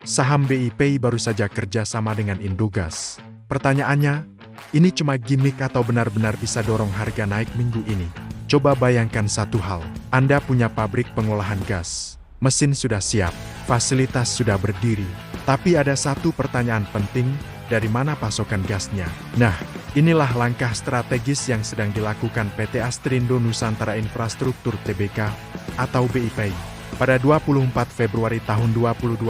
Saham BIP baru saja kerja sama dengan Indogas. Pertanyaannya, ini cuma gimmick atau benar-benar bisa dorong harga naik minggu ini? Coba bayangkan satu hal, Anda punya pabrik pengolahan gas. Mesin sudah siap, fasilitas sudah berdiri. Tapi ada satu pertanyaan penting, dari mana pasokan gasnya? Nah, inilah langkah strategis yang sedang dilakukan PT Astrindo Nusantara Infrastruktur Tbk atau BIP. Pada 24 Februari tahun 2026,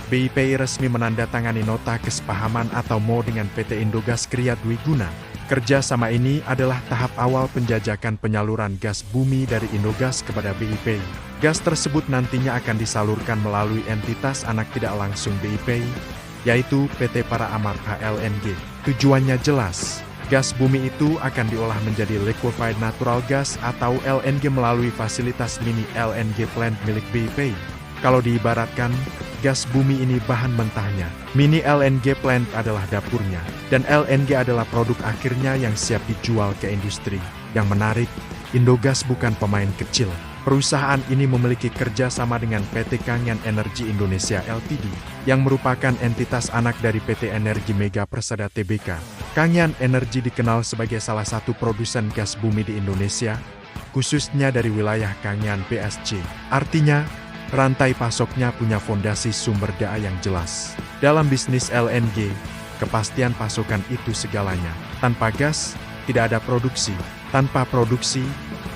BIP resmi menandatangani nota kesepahaman atau MOU dengan PT Indogas Kriya Dwiguna. Kerjasama ini adalah tahap awal penjajakan penyaluran gas bumi dari Indogas kepada BIP. Gas tersebut nantinya akan disalurkan melalui entitas anak tidak langsung BIP, yaitu PT Para Amarta LNG. Tujuannya jelas, gas bumi itu akan diolah menjadi liquefied natural gas atau LNG melalui fasilitas mini LNG plant milik BIP. Kalau diibaratkan, gas bumi ini bahan mentahnya, mini LNG plant adalah dapurnya, dan LNG adalah produk akhirnya yang siap dijual ke industri. Yang menarik, Indogas bukan pemain kecil. Perusahaan ini memiliki kerjasama dengan PT Kangyan Energi Indonesia Ltd, yang merupakan entitas anak dari PT Energi Mega Persada Tbk. Kangyan Energi dikenal sebagai salah satu produsen gas bumi di Indonesia, khususnya dari wilayah Kangyan PSC. Artinya, rantai pasoknya punya fondasi sumber daya yang jelas. Dalam bisnis LNG, kepastian pasokan itu segalanya. Tanpa gas, tidak ada produksi. Tanpa produksi,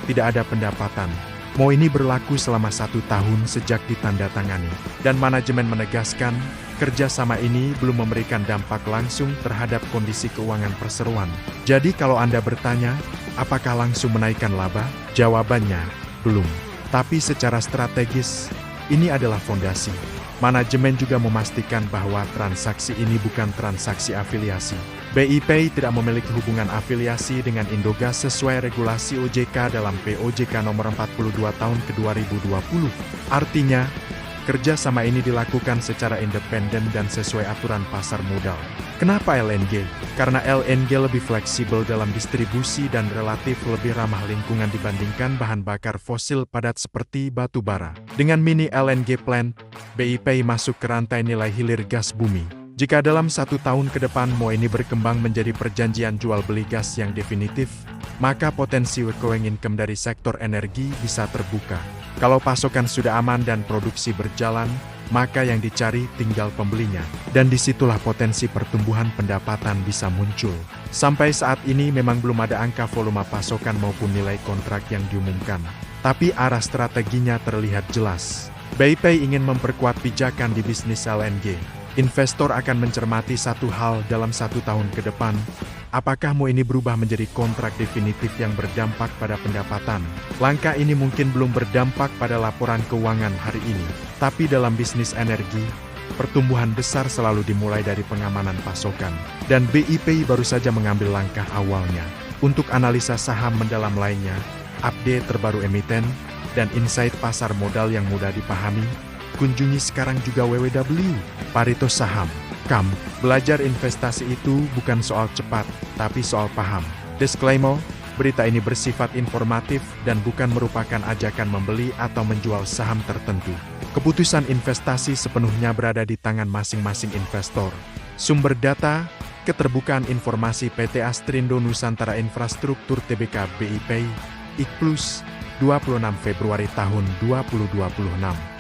tidak ada pendapatan. MOU ini berlaku selama 1 tahun sejak ditandatangani, dan manajemen menegaskan, kerjasama ini belum memberikan dampak langsung terhadap kondisi keuangan perseroan. Jadi kalau Anda bertanya, apakah langsung menaikkan laba? Jawabannya, belum. Tapi secara strategis, ini adalah fondasi. Manajemen juga memastikan bahwa transaksi ini bukan transaksi afiliasi. BIP tidak memiliki hubungan afiliasi dengan Indogas sesuai regulasi OJK dalam POJK nomor 42 tahun ke-2020. Artinya, kerjasama ini dilakukan secara independen dan sesuai aturan pasar modal. Kenapa LNG? Karena LNG lebih fleksibel dalam distribusi dan relatif lebih ramah lingkungan dibandingkan bahan bakar fosil padat seperti batu bara. Dengan mini LNG plant, BIP masuk ke rantai nilai hilir gas bumi. Jika dalam 1 tahun ke depan MOU ini berkembang menjadi perjanjian jual beli gas yang definitif, maka potensi recurring income dari sektor energi bisa terbuka. Kalau pasokan sudah aman dan produksi berjalan, maka yang dicari tinggal pembelinya. Dan disitulah potensi pertumbuhan pendapatan bisa muncul. Sampai saat ini memang belum ada angka volume pasokan maupun nilai kontrak yang diumumkan. Tapi arah strateginya terlihat jelas. BIP ingin memperkuat pijakan di bisnis LNG. Investor akan mencermati satu hal dalam 1 tahun ke depan. Apakah MOU ini berubah menjadi kontrak definitif yang berdampak pada pendapatan? Langkah ini mungkin belum berdampak pada laporan keuangan hari ini. Tapi dalam bisnis energi, pertumbuhan besar selalu dimulai dari pengamanan pasokan. Dan BIP baru saja mengambil langkah awalnya. Untuk analisa saham mendalam lainnya, update terbaru emiten, dan insight pasar modal yang mudah dipahami, kunjungi sekarang juga www.Pareto Saham.com. Belajar investasi itu bukan soal cepat, tapi soal paham. Disclaimer, berita ini bersifat informatif dan bukan merupakan ajakan membeli atau menjual saham tertentu. Keputusan investasi sepenuhnya berada di tangan masing-masing investor. Sumber data, keterbukaan informasi PT Astrindo Nusantara Infrastruktur Tbk BIP, IKPLUS, 26 Februari tahun 2026.